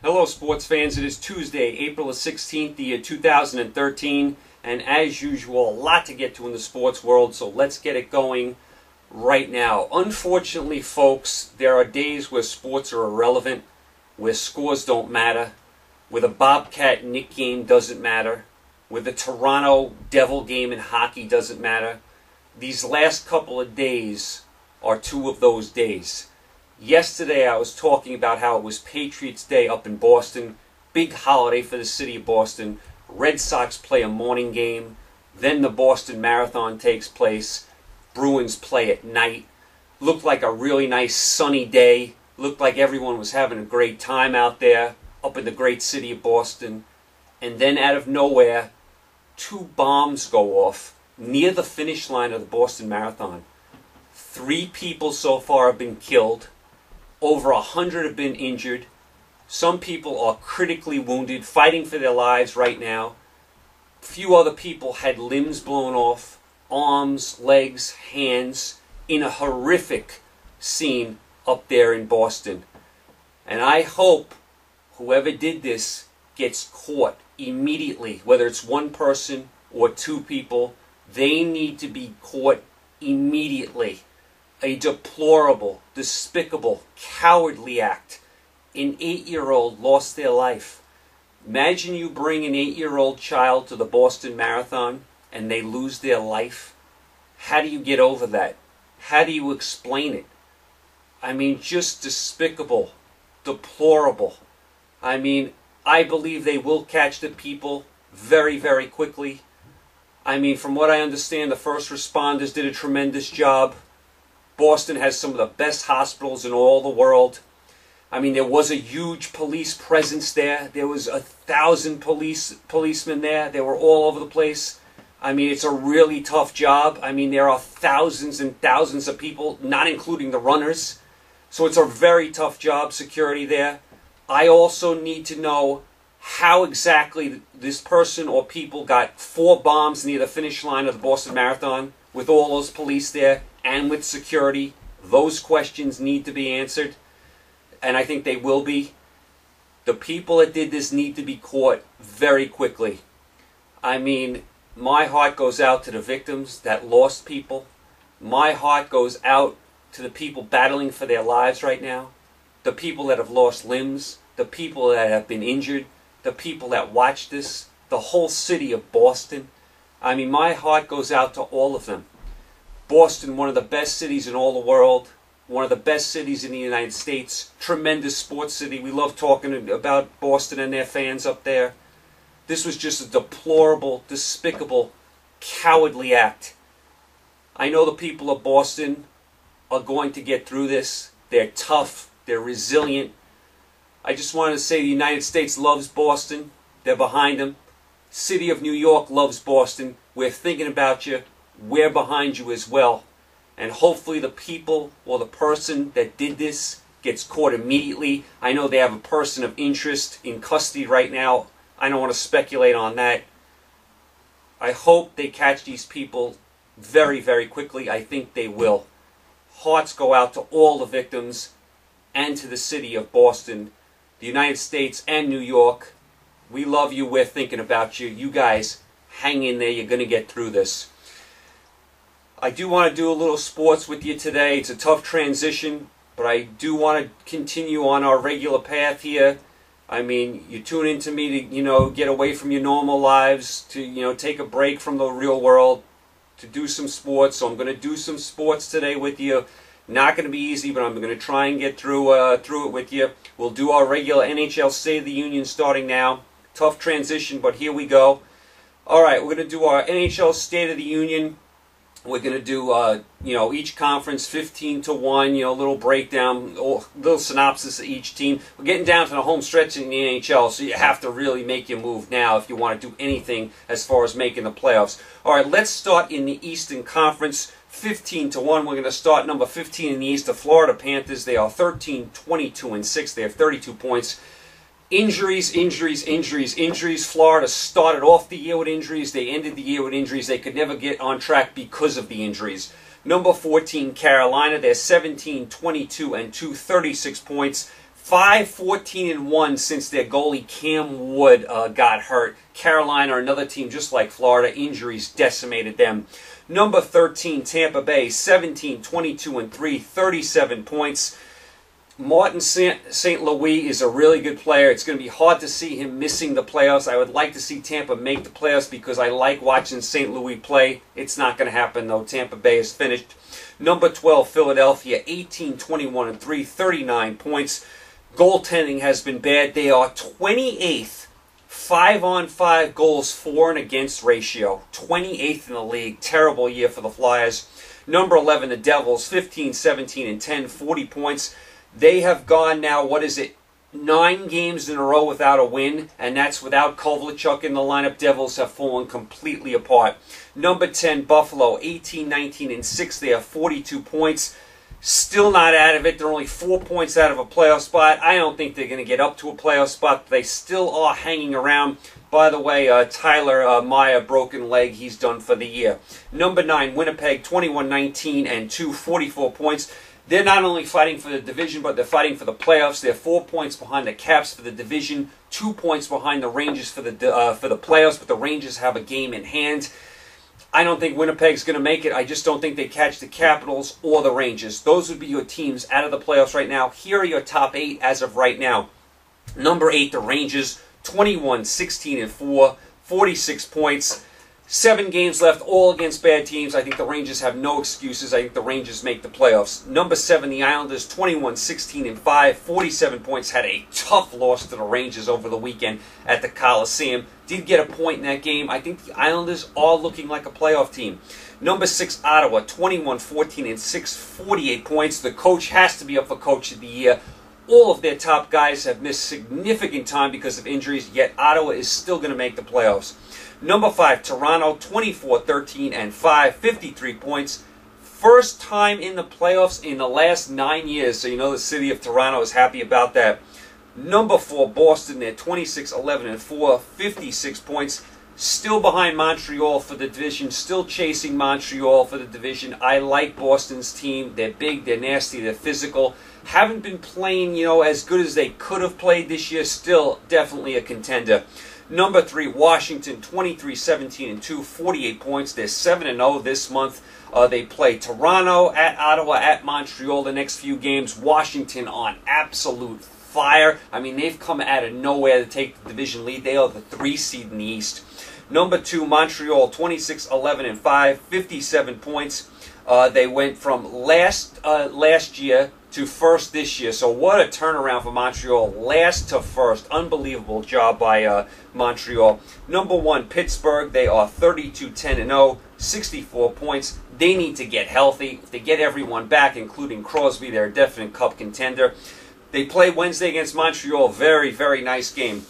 Hello sports fans, it is Tuesday, April the 16th, the year 2013, and as usual, a lot to get to in the sports world, so let's get it going right now. Unfortunately, folks, there are days where sports are irrelevant, where scores don't matter, where the Bobcat Knick game doesn't matter, where the Toronto Devil game in hockey doesn't matter. These last couple of days are two of those days. Yesterday I was talking about how it was Patriots Day up in Boston. Big holiday for the city of Boston. Red Sox play a morning game. Then the Boston Marathon takes place. Bruins play at night. Looked like a really nice sunny day. Looked like everyone was having a great time out there up in the great city of Boston. And then out of nowhere, two bombs go off near the finish line of the Boston Marathon. 3 people so far have been killed. Over 100 have been injured. Some people are critically wounded, fighting for their lives right now. Few other people had limbs blown off, arms, legs, hands, in a horrific scene up there in Boston. And I hope whoever did this gets caught immediately, whether it's one person or 2 people. They need to be caught immediately. A deplorable, despicable, cowardly act. An 8-year-old lost their life. Imagine you bring an 8-year-old child to the Boston Marathon and they lose their life. How do you get over that? How do you explain it? I mean, just despicable, deplorable. I mean, I believe they will catch the people very, very quickly. I mean, from what I understand, the first responders did a tremendous job. Boston has some of the best hospitals in all the world. I mean, there was a huge police presence there. There was 1,000 policemen there. They were all over the place. I mean, it's a really tough job. I mean, there are thousands and thousands of people, not including the runners. So it's a very tough job, security there. I also need to know how exactly this person or people got 4 bombs near the finish line of the Boston Marathon with all those police there and with security. Those questions need to be answered, and I think they will be. The people that did this need to be caught very quickly. I mean, my heart goes out to the victims that lost people. My heart goes out to the people battling for their lives right now, the people that have lost limbs, the people that have been injured, the people that watched this, the whole city of Boston. I mean, my heart goes out to all of them. Boston, one of the best cities in all the world, one of the best cities in the United States, tremendous sports city. We love talking about Boston and their fans up there. This was just a deplorable, despicable, cowardly act. I know the people of Boston are going to get through this. They're tough. They're resilient. I just wanted to say the United States loves Boston. They're behind them. City of New York loves Boston. We're thinking about you. We're behind you as well. And hopefully the people or the person that did this gets caught immediately. I know they have a person of interest in custody right now. I don't want to speculate on that. I hope they catch these people very, very quickly. I think they will. Hearts go out to all the victims and to the city of Boston, the United States and New York. We love you. We're thinking about you. You guys, hang in there. You're going to get through this. I do want to do a little sports with you today. It's a tough transition, but I do want to continue on our regular path here. I mean, you tune into me to, get away from your normal lives, to, take a break from the real world, to do some sports. So I'm going to do some sports today with you. Not going to be easy, but I'm going to try and get through it with you. We'll do our regular NHL State of the Union starting now. Tough transition, but here we go. All right, we're going to do our NHL State of the Union. We're going to do, each conference 15-1, a little breakdown, little synopsis of each team. We're getting down to the home stretch in the NHL, so you have to really make your move now if you want to do anything as far as making the playoffs. All right, let's start in the Eastern Conference, 15-1. We're going to start number 15 in the East, the Florida Panthers. They are 13-22-6. They have 32 points. Injuries. Florida started off the year with injuries. They ended the year with injuries. They could never get on track because of the injuries. Number 14, Carolina. They're 17-22-2, 36 points. 5-14-1 since their goalie Cam Wood got hurt. Carolina, another team just like Florida, injuries decimated them. Number 13, Tampa Bay, 17-22-3, 37 points. Martin St. Louis is a really good player. It's going to be hard to see him missing the playoffs. I would like to see Tampa make the playoffs because I like watching St. Louis play. It's not going to happen, though. Tampa Bay is finished. Number 12, Philadelphia, 18-21-3, 39 points. Goaltending has been bad. They are 28th, 5-on-5 goals for and against ratio. 28th in the league. Terrible year for the Flyers. Number 11, the Devils, 15-17-10, 40 points. They have gone now, 9 games in a row without a win, and that's without Kovalchuk in the lineup. Devils have fallen completely apart. Number 10, Buffalo, 18-19-6. They have 42 points. Still not out of it. They're only 4 points out of a playoff spot. I don't think they're going to get up to a playoff spot, but they still are hanging around. By the way, Tyler Meyer, broken leg. He's done for the year. Number 9, Winnipeg, 21-19-2, 44 points. They're not only fighting for the division, but they're fighting for the playoffs. They're 4 points behind the Caps for the division, 2 points behind the Rangers for the playoffs, but the Rangers have a game in hand. I don't think Winnipeg's going to make it. I just don't think they catch the Capitals or the Rangers. Those would be your teams out of the playoffs right now. Here are your top 8 as of right now. Number 8, the Rangers, 21-16-4, 46 points. 7 games left, all against bad teams. I think the Rangers have no excuses. I think the Rangers make the playoffs. Number 7, the Islanders, 21-16-5, 47 points. Had a tough loss to the Rangers over the weekend at the Coliseum. Did get a point in that game. I think the Islanders are looking like a playoff team. Number 6, Ottawa, 21-14-6, 48 points. The coach has to be up for Coach of the Year. All of their top guys have missed significant time because of injuries, yet Ottawa is still going to make the playoffs. Number 5, Toronto, 24-13-5, 53 points. First time in the playoffs in the last 9 years, so you know the city of Toronto is happy about that. Number 4, Boston, they're 26-11-4, 56 points. Still behind Montreal for the division, still chasing Montreal for the division. I like Boston's team. They're big, they're nasty, they're physical. Haven't been playing, as good as they could have played this year. Still definitely a contender. Number 3, Washington, 23-17-2, 48 points. They're 7-0 this month. They play Toronto, at Ottawa, at Montreal the next few games. Washington on absolute fire. I mean, they've come out of nowhere to take the division lead. They are the 3 seed in the East. Number 2, Montreal, 26-11-5, 57 points. They went from last year to first this year. So what a turnaround for Montreal. Last to first. Unbelievable job by Montreal. Number 1, Pittsburgh. They are 32-10-0, 64 points. They need to get healthy. If they get everyone back, including Crosby, they're a definite cup contender. They play Wednesday against Montreal. Very, very nice game.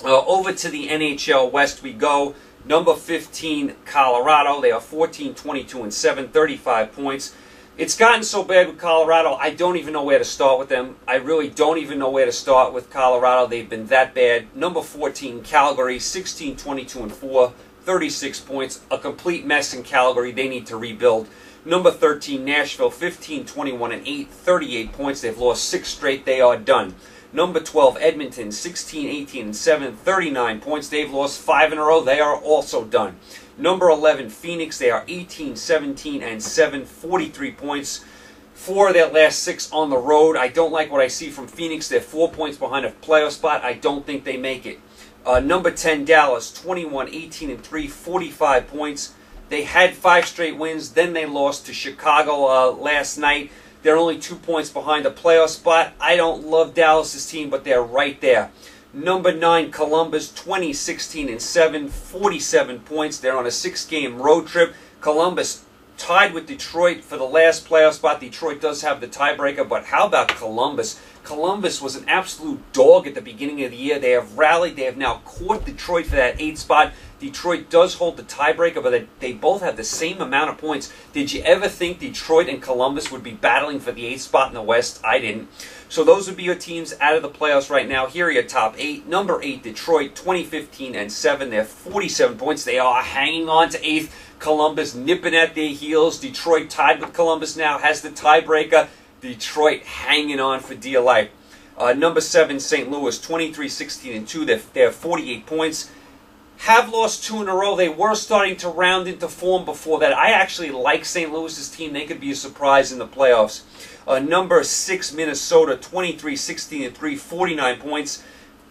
Over to the NHL West we go. Number 15, Colorado. They are 14-22-7, 35 points. It's gotten so bad with Colorado, I don't even know where to start with them. I really don't even know where to start with Colorado. They've been that bad. Number 14, Calgary, 16-22-4, 36 points. A complete mess in Calgary. They need to rebuild. Number 13, Nashville, 15-21-8, 38 points. They've lost 6 straight. They are done. Number 12, Edmonton, 16-18-7, 39 points. They've lost 5 in a row. They are also done. Number 11, Phoenix, they are 18-17-7, 43 points. 4 of their last 6 on the road. I don't like what I see from Phoenix. They're 4 points behind a playoff spot. I don't think they make it. Number 10, Dallas, 21-18-3, 45 points. They had 5 straight wins. Then they lost to Chicago last night. They're only 2 points behind the playoff spot. I don't love Dallas' team, but they're right there. Number 9, Columbus, 20-16-7, 47 points. They're on a 6-game road trip. Columbus tied with Detroit for the last playoff spot. Detroit does have the tiebreaker, but how about Columbus? Columbus was an absolute dog at the beginning of the year. They have rallied. They have now caught Detroit for that 8th spot. Detroit does hold the tiebreaker, but they both have the same amount of points. Did you ever think Detroit and Columbus would be battling for the 8th spot in the West? I didn't. So those would be your teams out of the playoffs right now. Here are your top 8. Number 8, Detroit, 20-15-7. They're 47 points. They are hanging on to 8th. Columbus nipping at their heels. Detroit tied with Columbus now, has the tiebreaker. Detroit hanging on for dear life. Number 7, St. Louis, 23-16-2. They have 48 points. Have lost 2 in a row. They were starting to round into form before that. I actually like St. Louis's team. They could be a surprise in the playoffs. Number 6, Minnesota, 23-16-3, 49 points.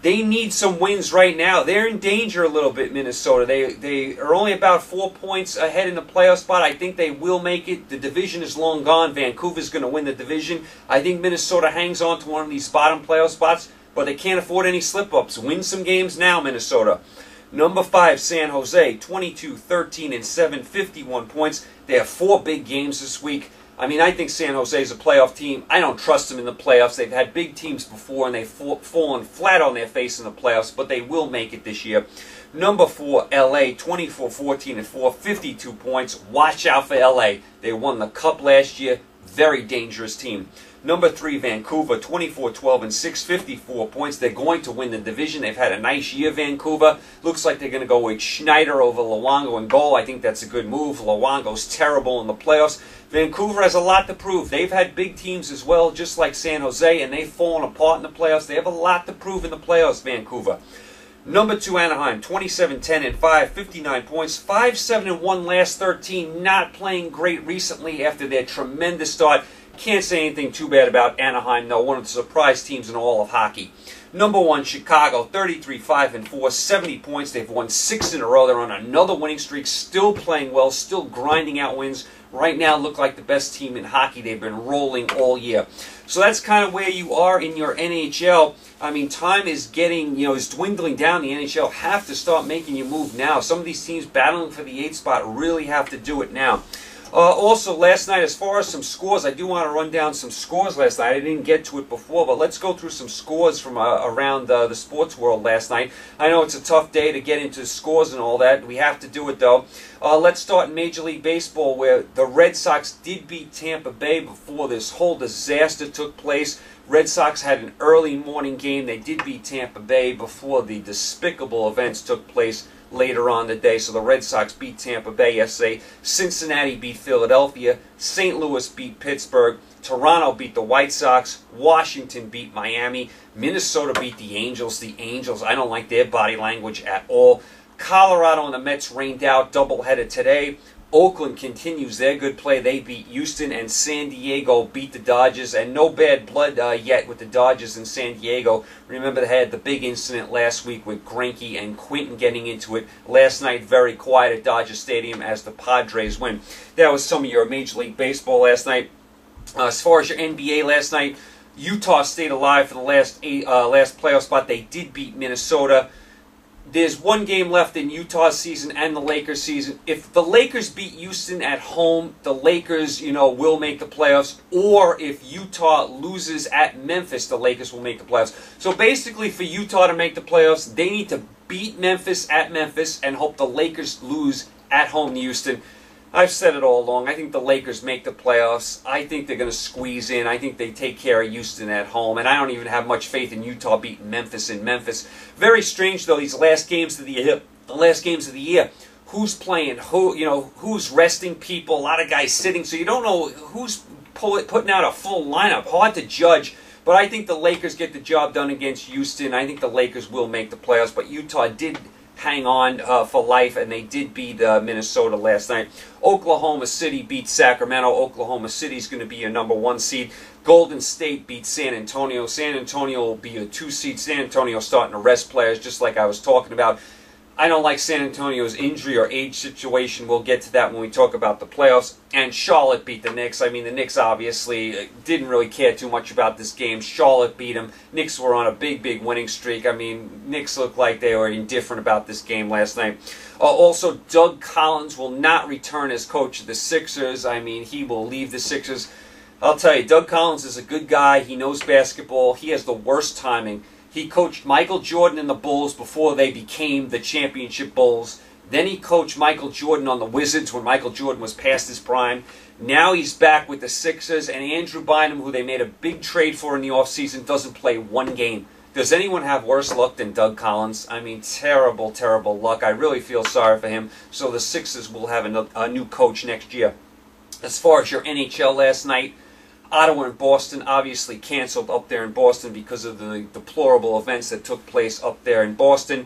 They need some wins right now. They're in danger a little bit, Minnesota. They are only about 4 points ahead in the playoff spot. I think they will make it. The division is long gone. Vancouver's going to win the division. I think Minnesota hangs on to one of these bottom playoff spots, but they can't afford any slip-ups. Win some games now, Minnesota. Number 5, San Jose, 22-13-7, 51 points. They have 4 big games this week. I mean, I think San Jose is a playoff team. I don't trust them in the playoffs. They've had big teams before, and they've fallen flat on their face in the playoffs, but they will make it this year. Number 4, LA, 24-14-4, 52 points. Watch out for LA. They won the Cup last year. Very dangerous team. Number 3, Vancouver, 24-12-6, 54 points. They're going to win the division. They've had a nice year, Vancouver. Looks like they're going to go with Schneider over Luongo in goal. I think that's a good move. Luongo's terrible in the playoffs. Vancouver has a lot to prove. They've had big teams as well, just like San Jose, and they've fallen apart in the playoffs. They have a lot to prove in the playoffs, Vancouver. Number 2, Anaheim, 27-10-5, 59 points, 5-7-1 last 13, not playing great recently after their tremendous start. Can't say anything too bad about Anaheim, though, one of the surprise teams in all of hockey. Number 1, Chicago, 33-5-4, 70 points. They've won 6 in a row. They're on another winning streak, still playing well, still grinding out wins. Right now look like the best team in hockey. They've been rolling all year. So that's kind of where you are in your NHL. I mean, time is getting, is dwindling down. The NHL have to start making you move now. Some of these teams battling for the 8th spot really have to do it now. Also, last night, as far as some scores, I do want to run down some scores last night. I didn't get to it before, but let's go through some scores from around the sports world last night. I know it's a tough day to get into scores and all that. We have to do it, though. Let's start in Major League Baseball, where the Red Sox did beat Tampa Bay before this whole disaster took place. Red Sox had an early morning game. They did beat Tampa Bay before the despicable events took place later on the day. So the Red Sox beat Tampa Bay yesterday. Cincinnati beat Philadelphia. St. Louis beat Pittsburgh. Toronto beat the White Sox. Washington beat Miami. Minnesota beat the Angels. The Angels, I don't like their body language at all. Colorado and the Mets rained out, doubleheader today. Oakland continues their good play. They beat Houston, and San Diego beat the Dodgers. And no bad blood yet with the Dodgers in San Diego. Remember, they had the big incident last week with Greinke and Quinton getting into it. Last night, very quiet at Dodger Stadium as the Padres win. That was some of your Major League Baseball last night. As far as your NBA last night, Utah stayed alive for the last playoff spot. They did beat Minnesota. There's one game left in Utah's season and the Lakers' season. If the Lakers beat Houston at home, the Lakers, will make the playoffs. Or if Utah loses at Memphis, the Lakers will make the playoffs. So basically, for Utah to make the playoffs, they need to beat Memphis at Memphis and hope the Lakers lose at home to Houston. I've said it all along. I think the Lakers make the playoffs. I think they're going to squeeze in. I think they take care of Houston at home. And I don't even have much faith in Utah beating Memphis in Memphis. Very strange, though, these last games of the year. Who's playing? Who's resting people? A lot of guys sitting. So you don't know who's putting out a full lineup. Hard to judge. But I think the Lakers get the job done against Houston. I think the Lakers will make the playoffs. But Utah did hang on for life, and they did beat Minnesota last night. Oklahoma City beat Sacramento. Oklahoma City is going to be your number 1 seed. Golden State beat San Antonio. San Antonio will be a 2 seed. San Antonio starting to rest players, just like I was talking about. I don't like San Antonio's injury or age situation. We'll get to that when we talk about the playoffs. And Charlotte beat the Knicks. I mean, the Knicks obviously didn't really care too much about this game. Charlotte beat them. Knicks were on a big, big winning streak. I mean, Knicks looked like they were indifferent about this game last night. Also, Doug Collins will not return as coach of the Sixers. I mean, he will leave the Sixers. I'll tell you, Doug Collins is a good guy. He knows basketball. He has the worst timing. He coached Michael Jordan and the Bulls before they became the championship Bulls. Then he coached Michael Jordan on the Wizards when Michael Jordan was past his prime. Now he's back with the Sixers, and Andrew Bynum, who they made a big trade for in the offseason, doesn't play one game. Does anyone have worse luck than Doug Collins? I mean, terrible, terrible luck. I really feel sorry for him. So the Sixers will have a new coach next year. As far as your NHL last night, Ottawa and Boston obviously canceled up there in Boston because of the deplorable events that took place up there in Boston.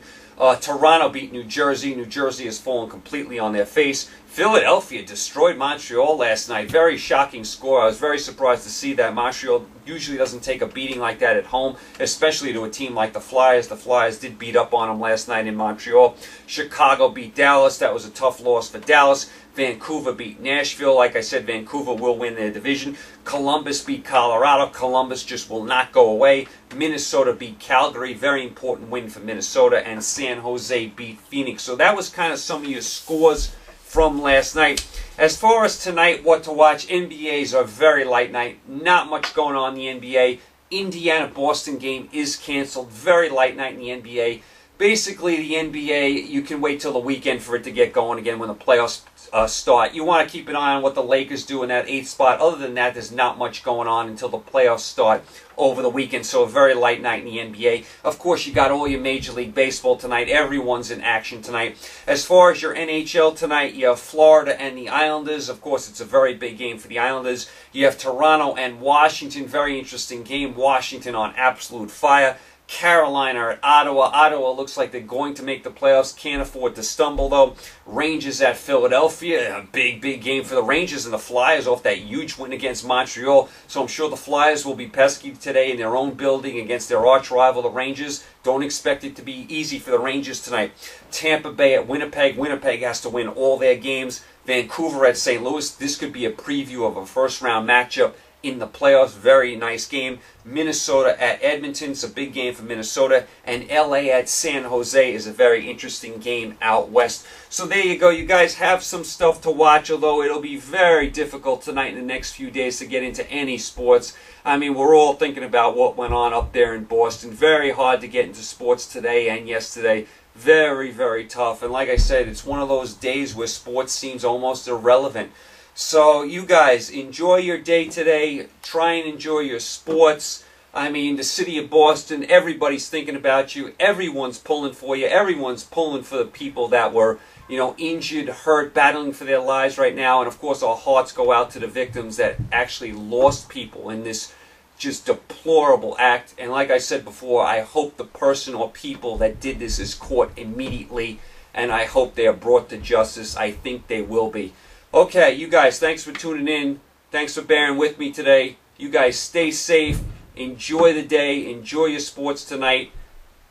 Toronto beat New Jersey. New Jersey has fallen completely on their face. Philadelphia destroyed Montreal last night. Very shocking score. I was very surprised to see that. Montreal usually doesn't take a beating like that at home, especially to a team like the Flyers. The Flyers did beat up on them last night in Montreal. Chicago beat Dallas. That was a tough loss for Dallas. Vancouver beat Nashville. Like I said, Vancouver will win their division. Columbus beat Colorado. Columbus just will not go away. Minnesota beat Calgary. Very important win for Minnesota. And San Jose beat Phoenix. So that was kind of some of your scores from last night. As far as tonight, what to watch, NBA is a very light night. Not much going on in the NBA. Indiana-Boston game is canceled. Very light night in the NBA. Basically, the NBA, you can wait till the weekend for it to get going again when the playoffs start. You want to keep an eye on what the Lakers do in that 8th spot. Other than that, there's not much going on until the playoffs start over the weekend. So a very light night in the NBA. Of course, you got all your Major League Baseball tonight. Everyone's in action tonight. As far as your NHL tonight, you have Florida and the Islanders. Of course, it's a very big game for the Islanders. You have Toronto and Washington. Very interesting game. Washington on absolute fire. Carolina at Ottawa. Ottawa looks like they're going to make the playoffs. Can't afford to stumble, though. Rangers at Philadelphia. A big, big game for the Rangers and the Flyers off that huge win against Montreal. So I'm sure the Flyers will be pesky today in their own building against their arch rival, the Rangers. Don't expect it to be easy for the Rangers tonight. Tampa Bay at Winnipeg. Winnipeg has to win all their games. Vancouver at St. Louis. This could be a preview of a first-round matchup in the playoffs. Very nice game. Minnesota at Edmonton. It's a big game for Minnesota. And LA at San Jose is a very interesting game out west. So there you go. You guys have some stuff to watch, although it'll be very difficult tonight in the next few days to get into any sports. I mean, we're all thinking about what went on up there in Boston. Very hard to get into sports today and yesterday. Very, very tough. And like I said, it's one of those days where sports seems almost irrelevant. So you guys, enjoy your day today. Try and enjoy your sports. I mean, the city of Boston, everybody's thinking about you. Everyone's pulling for you. Everyone's pulling for the people that were, injured, hurt, battling for their lives right now. And, of course, our hearts go out to the victims that actually lost people in this just deplorable act. And like I said before, I hope the person or people that did this is caught immediately. And I hope they are brought to justice. I think they will be. Okay, you guys, thanks for tuning in. Thanks for bearing with me today. You guys stay safe. Enjoy the day. Enjoy your sports tonight.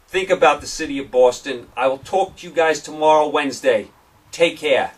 Think about the city of Boston. I will talk to you guys tomorrow, Wednesday. Take care.